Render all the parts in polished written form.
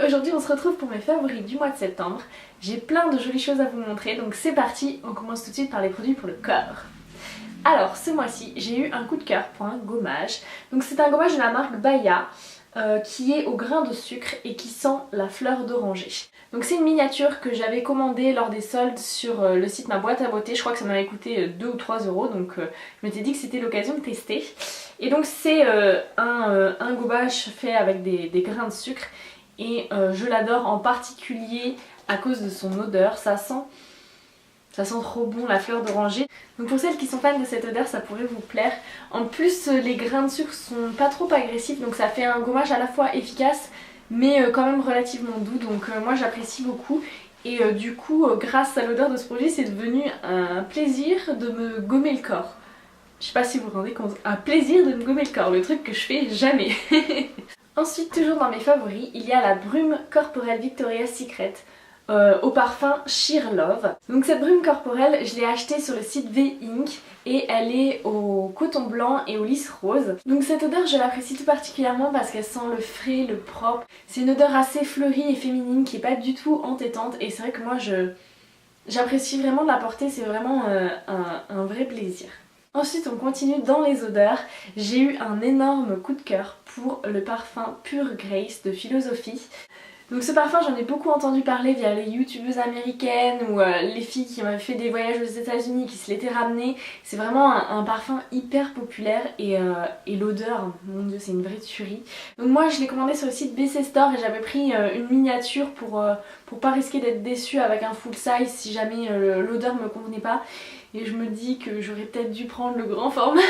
aujourd'hui on se retrouve pour mes favoris du mois de septembre. J'ai plein de jolies choses à vous montrer, donc c'est parti, on commence tout de suite par les produits pour le corps. Alors ce mois-ci j'ai eu un coup de cœur pour un gommage. Donc c'est un gommage de la marque Baya qui est au grain de sucre et qui sent la fleur d'oranger. Donc c'est une miniature que j'avais commandée lors des soldes sur le site Ma Boîte à Beauté. Je crois que ça m'avait coûté 2 ou 3 euros, donc je m'étais dit que c'était l'occasion de tester. Et donc c'est un gommage fait avec des grains de sucre et je l'adore en particulier à cause de son odeur. Ça sent trop bon la fleur d'oranger. Donc pour celles qui sont fans de cette odeur, ça pourrait vous plaire. En plus les grains de sucre sont pas trop agressifs, donc ça fait un gommage à la fois efficace mais quand même relativement doux, donc moi j'apprécie beaucoup. Et du coup grâce à l'odeur de ce produit, c'est devenu un plaisir de me gommer le corps. Je sais pas si vous vous rendez compte, un plaisir de me gommer le corps, le truc que je fais jamais. Ensuite, toujours dans mes favoris, il y a la brume corporelle Victoria's Secret au parfum Sheer Love. Donc cette brume corporelle, je l'ai achetée sur le site V-Ink et elle est au coton blanc et au lys rose. Donc cette odeur, je l'apprécie tout particulièrement parce qu'elle sent le frais, le propre. C'est une odeur assez fleurie et féminine qui est pas du tout entêtante, et c'est vrai que moi j'apprécie vraiment de la porter, c'est vraiment un vrai plaisir. Ensuite on continue dans les odeurs. J'ai eu un énorme coup de cœur pour le parfum Pure Grace de Philosophy. Donc ce parfum, j'en ai beaucoup entendu parler via les youtubeuses américaines ou les filles qui m'avaient fait des voyages aux États-Unis qui se l'étaient ramené. C'est vraiment un parfum hyper populaire et l'odeur, mon dieu, c'est une vraie tuerie. Donc moi je l'ai commandé sur le site BC Store et j'avais pris une miniature pour pas risquer d'être déçue avec un full size si jamais l'odeur me convenait pas. Et je me dis que j'aurais peut-être dû prendre le grand format.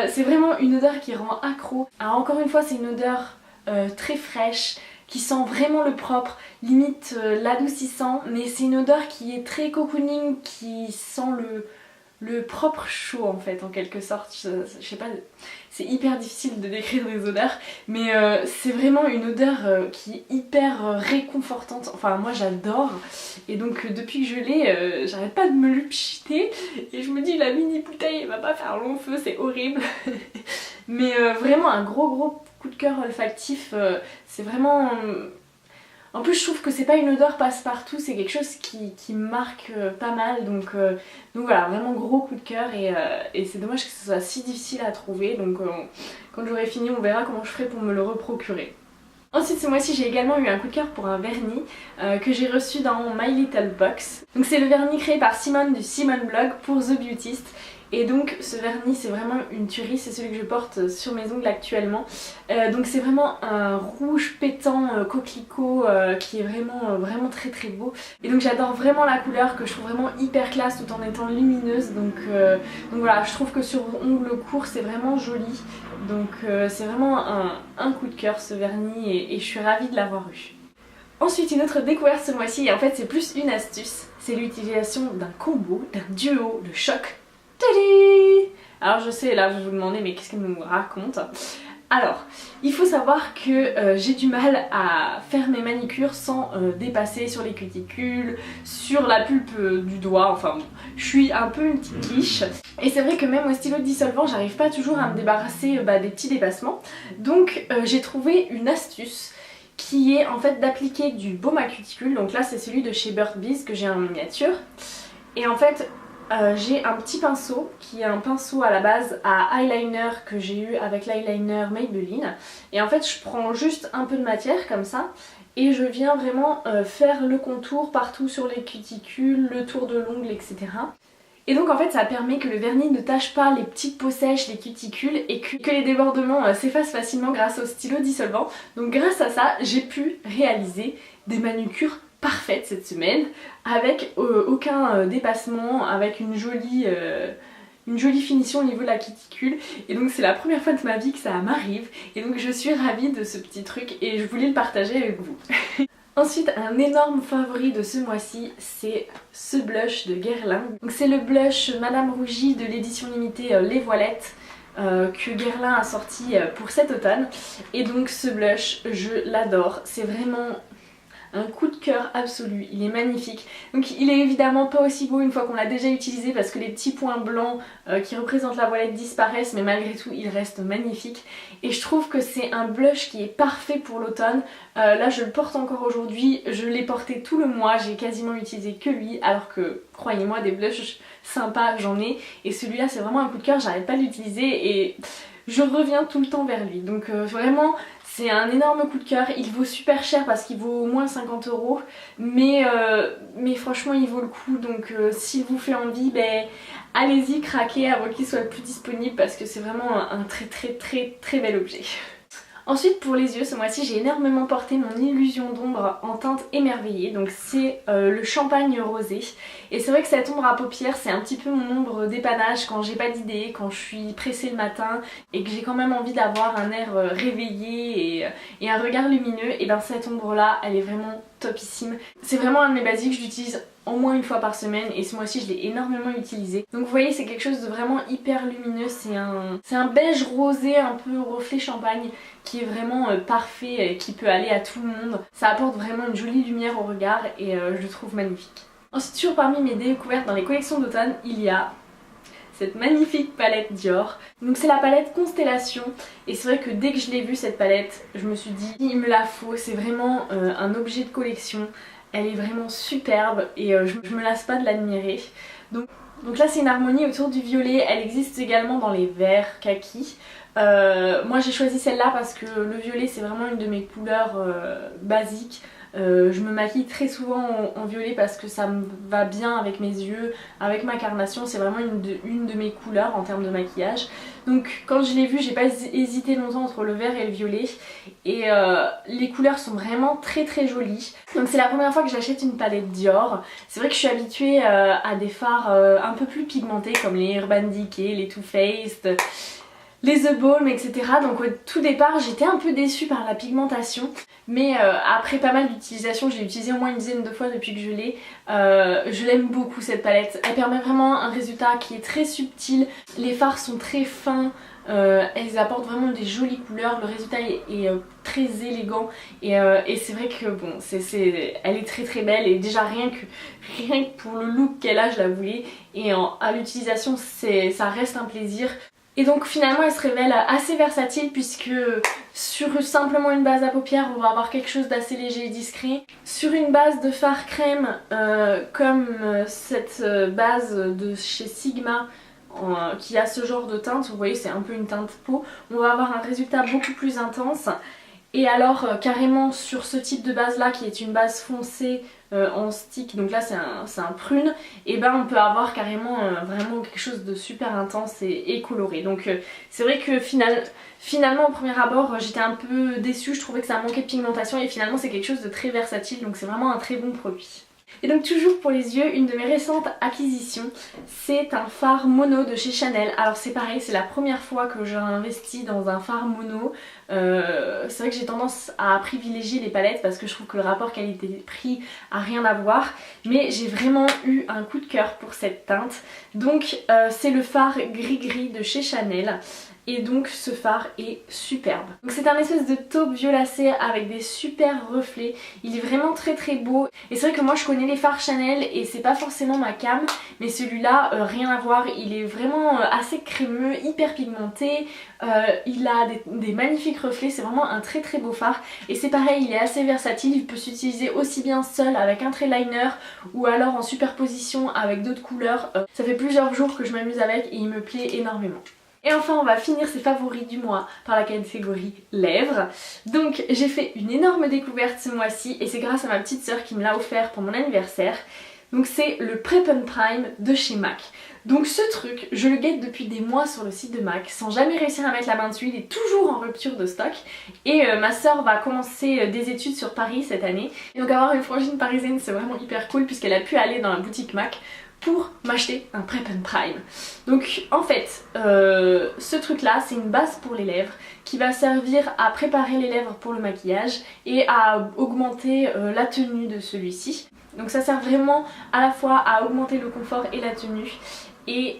C'est vraiment une odeur qui rend accro. Alors encore une fois, c'est une odeur très fraîche, qui sent vraiment le propre, limite l'adoucissant, mais c'est une odeur qui est très cocooning, qui sent le propre chaud en fait, en quelque sorte. Je sais pas, c'est hyper difficile de décrire les odeurs, mais c'est vraiment une odeur qui est hyper réconfortante. Enfin moi j'adore, et donc depuis que je l'ai, j'arrête pas de me l'upchiter et je me dis la mini bouteille elle va pas faire long feu, c'est horrible. Mais vraiment un gros coup de cœur olfactif, c'est vraiment... En plus je trouve que c'est pas une odeur passe-partout, c'est quelque chose qui me marque pas mal, donc voilà, vraiment gros coup de cœur, et c'est dommage que ce soit si difficile à trouver, donc quand j'aurai fini on verra comment je ferai pour me le reprocurer. Ensuite ce mois-ci j'ai également eu un coup de cœur pour un vernis que j'ai reçu dans My Little Box. Donc c'est le vernis créé par Simone du Simone Blog pour The Beautist. Et donc ce vernis c'est vraiment une tuerie, c'est celui que je porte sur mes ongles actuellement. Donc c'est vraiment un rouge pétant coquelicot qui est vraiment très beau. Et donc j'adore vraiment la couleur, que je trouve vraiment hyper classe tout en étant lumineuse. Donc voilà, je trouve que sur ongles courts c'est vraiment joli. Donc c'est vraiment un coup de cœur ce vernis, et je suis ravie de l'avoir eu. Ensuite une autre découverte ce mois-ci, et en fait c'est plus une astuce, c'est l'utilisation d'un combo, d'un duo de choc. Alors je sais, là vous vous demandez mais qu'est-ce qu'elle nous raconte? Alors, il faut savoir que j'ai du mal à faire mes manicures sans dépasser sur les cuticules, sur la pulpe du doigt, enfin bon, je suis un peu une petite quiche. Et c'est vrai que même au stylo dissolvant, j'arrive pas toujours à me débarrasser des petits dépassements. Donc j'ai trouvé une astuce qui est en fait d'appliquer du baume à cuticule. Donc là c'est celui de chez Burt's Bees que j'ai en miniature. Et en fait... j'ai un petit pinceau qui est un pinceau à la base à eyeliner que j'ai eu avec l'eyeliner Maybelline, et en fait je prends juste un peu de matière comme ça et je viens vraiment faire le contour partout sur les cuticules, le tour de l'ongle, etc. Et donc en fait ça permet que le vernis ne tâche pas les petites peaux sèches, les cuticules, et que les débordements s'effacent facilement grâce au stylo dissolvant. Donc grâce à ça j'ai pu réaliser des manucures parfaite cette semaine, avec aucun dépassement, avec une jolie finition au niveau de la cuticule. Et donc c'est la première fois de ma vie que ça m'arrive, et donc je suis ravie de ce petit truc et je voulais le partager avec vous. Ensuite un énorme favori de ce mois-ci, c'est ce blush de Guerlain. Donc c'est le blush Madame Rougie de l'édition limitée Les Voilettes que Guerlain a sorti pour cet automne. Et donc ce blush je l'adore, c'est vraiment un coup de cœur absolu, il est magnifique. Donc il est évidemment pas aussi beau une fois qu'on l'a déjà utilisé parce que les petits points blancs qui représentent la voilette disparaissent, mais malgré tout il reste magnifique. Et je trouve que c'est un blush qui est parfait pour l'automne. Là je le porte encore aujourd'hui, je l'ai porté tout le mois, j'ai quasiment utilisé que lui, alors que croyez-moi des blushs sympas j'en ai, et celui-là c'est vraiment un coup de cœur, j'arrête pas de l'utiliser et je reviens tout le temps vers lui. Donc vraiment c'est un énorme coup de cœur, il vaut super cher parce qu'il vaut au moins 50 €, mais franchement il vaut le coup. Donc s'il vous fait envie, allez-y, craquez avant qu'il soit plus disponible parce que c'est vraiment un très bel objet. Ensuite pour les yeux, ce mois-ci j'ai énormément porté mon illusion d'ombre en teinte émerveillée, donc c'est le champagne rosé. Et c'est vrai que cette ombre à paupières c'est un petit peu mon ombre d'épanage quand j'ai pas d'idée, quand je suis pressée le matin et que j'ai quand même envie d'avoir un air réveillé et un regard lumineux. Et ben cette ombre là elle est vraiment topissime. C'est vraiment un de mes basiques, je l'utilise au moins une fois par semaine et ce mois-ci je l'ai énormément utilisé. Donc vous voyez c'est quelque chose de vraiment hyper lumineux, c'est un beige rosé un peu reflet champagne qui est vraiment parfait, qui peut aller à tout le monde. Ça apporte vraiment une jolie lumière au regard et je le trouve magnifique. Ensuite toujours parmi mes découvertes dans les collections d'automne, il y a cette magnifique palette Dior. Donc c'est la palette Constellation et c'est vrai que dès que je l'ai vue cette palette, je me suis dit il me la faut, c'est vraiment un objet de collection. Elle est vraiment superbe et je me lasse pas de l'admirer. Donc là c'est une harmonie autour du violet, elle existe également dans les verts kaki. Moi j'ai choisi celle-là parce que le violet c'est vraiment une de mes couleurs basiques. Je me maquille très souvent en violet parce que ça me va bien avec mes yeux, avec ma carnation, c'est vraiment une de mes couleurs en termes de maquillage. Donc quand je l'ai vu j'ai pas hésité longtemps entre le vert et le violet et les couleurs sont vraiment très jolies. Donc c'est la première fois que j'achète une palette Dior. C'est vrai que je suis habituée à des fards un peu plus pigmentés comme les Urban Decay, les Too Faced, les The Balm, etc. Donc au tout départ j'étais un peu déçue par la pigmentation, mais après pas mal d'utilisation, j'ai utilisé au moins une dizaine de fois depuis que je l'ai, je l'aime beaucoup cette palette. Elle permet vraiment un résultat qui est très subtil, les fards sont très fins, elles apportent vraiment des jolies couleurs, le résultat est très élégant et c'est vrai que bon, elle est très belle et déjà rien que pour le look qu'elle a je la voulais et à l'utilisation ça reste un plaisir. Et donc finalement elle se révèle assez versatile puisque sur simplement une base à paupières on va avoir quelque chose d'assez léger et discret. Sur une base de fard crème comme cette base de chez Sigma qui a ce genre de teinte, vous voyez c'est un peu une teinte peau, on va avoir un résultat beaucoup plus intense. Et alors carrément sur ce type de base là qui est une base foncée en stick, donc là c'est un prune, et ben on peut avoir carrément vraiment quelque chose de super intense et coloré. Donc c'est vrai que finalement au premier abord j'étais un peu déçue, je trouvais que ça manquait de pigmentation et finalement c'est quelque chose de très versatile, donc c'est vraiment un très bon produit. Et donc toujours pour les yeux, une de mes récentes acquisitions, c'est un fard mono de chez Chanel. Alors c'est pareil, c'est la première fois que j'investis dans un fard mono. C'est vrai que j'ai tendance à privilégier les palettes parce que je trouve que le rapport qualité-prix a rien à voir. Mais j'ai vraiment eu un coup de cœur pour cette teinte. Donc c'est le fard gris-gris de chez Chanel. Et donc ce fard est superbe. Donc c'est un espèce de taupe violacé avec des super reflets. Il est vraiment très beau. Et c'est vrai que moi je connais les fards Chanel et c'est pas forcément ma came. Mais celui-là, rien à voir. Il est vraiment assez crémeux, hyper pigmenté. Il a des magnifiques reflets. C'est vraiment un très beau fard. Et c'est pareil, il est assez versatile. Il peut s'utiliser aussi bien seul avec un trait liner ou alors en superposition avec d'autres couleurs. Ça fait plusieurs jours que je m'amuse avec et il me plaît énormément. Et enfin on va finir ces favoris du mois par la catégorie lèvres. Donc j'ai fait une énorme découverte ce mois-ci et c'est grâce à ma petite sœur qui me l'a offert pour mon anniversaire. Donc c'est le Prep and Prime de chez MAC. Donc ce truc, je le guette depuis des mois sur le site de MAC sans jamais réussir à mettre la main dessus, il est toujours en rupture de stock. Et ma soeur va commencer des études sur Paris cette année. Et donc avoir une frangine parisienne c'est vraiment hyper cool puisqu'elle a pu aller dans la boutique MAC pour m'acheter un Prep and Prime. Donc en fait ce truc là c'est une base pour les lèvres qui va servir à préparer les lèvres pour le maquillage et à augmenter la tenue de celui-ci. Donc ça sert vraiment à la fois à augmenter le confort et la tenue et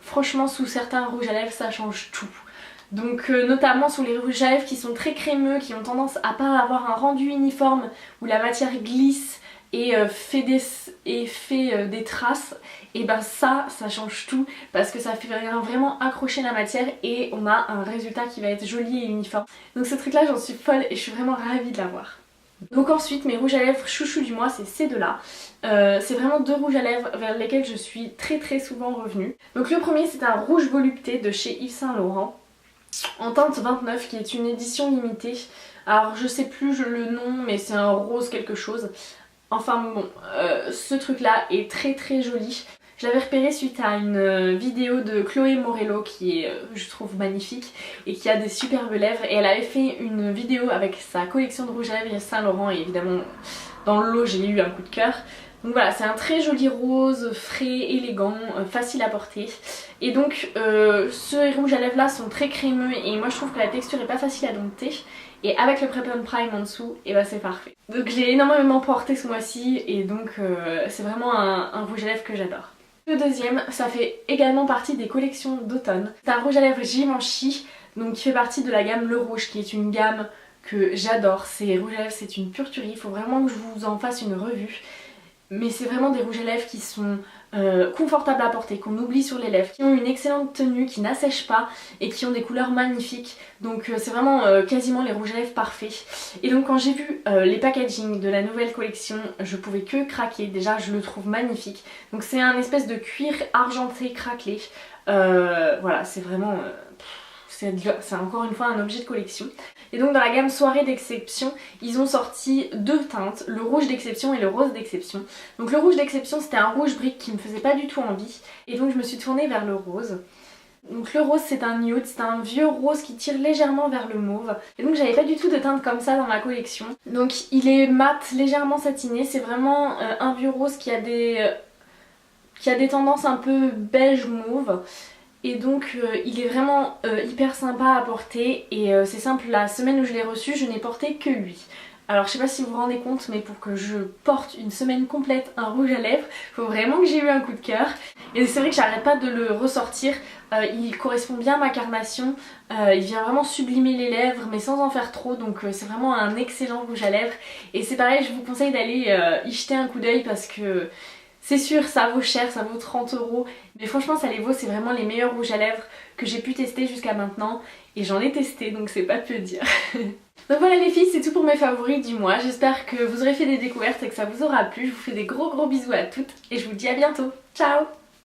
franchement sous certains rouges à lèvres ça change tout. Donc notamment sur les rouges à lèvres qui sont très crémeux, qui ont tendance à pas avoir un rendu uniforme, où la matière glisse et fait des traces, et ben ça change tout parce que ça fait vraiment accrocher la matière et on a un résultat qui va être joli et uniforme. Donc ce truc là j'en suis folle et je suis vraiment ravie de l'avoir. Donc ensuite mes rouges à lèvres chouchou du mois, c'est ces deux là. C'est vraiment deux rouges à lèvres vers lesquels je suis très souvent revenue. Donc le premier c'est un rouge volupté de chez Yves Saint Laurent en teinte 29 qui est une édition limitée. Alors je sais plus le nom mais c'est un rose quelque chose. Enfin bon, ce truc là est très joli. Je l'avais repéré suite à une vidéo de Chloé Morello qui est, je trouve, magnifique et qui a des superbes lèvres. Et elle avait fait une vidéo avec sa collection de rouge à lèvres Saint Laurent et évidemment dans le lot j'ai eu un coup de cœur. Donc voilà, c'est un très joli rose, frais, élégant, facile à porter. Et donc ces rouges à lèvres là sont très crémeux et moi je trouve que la texture est pas facile à dompter. Et avec le Prep and Prime en dessous, et bah c'est parfait. Donc je l'ai énormément porté ce mois-ci et donc c'est vraiment un rouge à lèvres que j'adore. Le deuxième, ça fait également partie des collections d'automne. C'est un rouge à lèvres Givenchy, donc qui fait partie de la gamme Le Rouge, qui est une gamme que j'adore. Ces rouges à lèvres, c'est une pure tuerie, il faut vraiment que je vous en fasse une revue. Mais c'est vraiment des rouges à lèvres qui sont confortables à porter, qu'on oublie sur les lèvres, qui ont une excellente tenue, qui n'assèchent pas et qui ont des couleurs magnifiques. Donc c'est vraiment quasiment les rouges à lèvres parfaits. Et donc quand j'ai vu les packaging de la nouvelle collection, je pouvais que craquer. Déjà je le trouve magnifique. Donc c'est un espèce de cuir argenté craquelé. Voilà, c'est vraiment... c'est encore une fois un objet de collection. Et donc dans la gamme soirée d'exception, ils ont sorti deux teintes, le rouge d'exception et le rose d'exception. Donc le rouge d'exception c'était un rouge brique qui me faisait pas du tout envie. Et donc je me suis tournée vers le rose. Donc le rose c'est un nude, c'est un vieux rose qui tire légèrement vers le mauve. Et donc j'avais pas du tout de teinte comme ça dans ma collection. Donc il est mat, légèrement satiné, c'est vraiment un vieux rose qui a des tendances un peu beige mauve. Et donc il est vraiment hyper sympa à porter et c'est simple, la semaine où je l'ai reçu je n'ai porté que lui. Alors je sais pas si vous vous rendez compte mais pour que je porte une semaine complète un rouge à lèvres, il faut vraiment que j'ai eu un coup de cœur. Et c'est vrai que j'arrête pas de le ressortir, il correspond bien à ma carnation, il vient vraiment sublimer les lèvres mais sans en faire trop, donc c'est vraiment un excellent rouge à lèvres. Et c'est pareil, je vous conseille d'aller y jeter un coup d'œil parce que... c'est sûr, ça vaut cher, ça vaut 30 €, mais franchement ça les vaut, c'est vraiment les meilleurs rouges à lèvres que j'ai pu tester jusqu'à maintenant et j'en ai testé donc c'est pas peu dire. Donc voilà les filles, c'est tout pour mes favoris du mois, j'espère que vous aurez fait des découvertes et que ça vous aura plu, je vous fais des gros bisous à toutes et je vous dis à bientôt, ciao!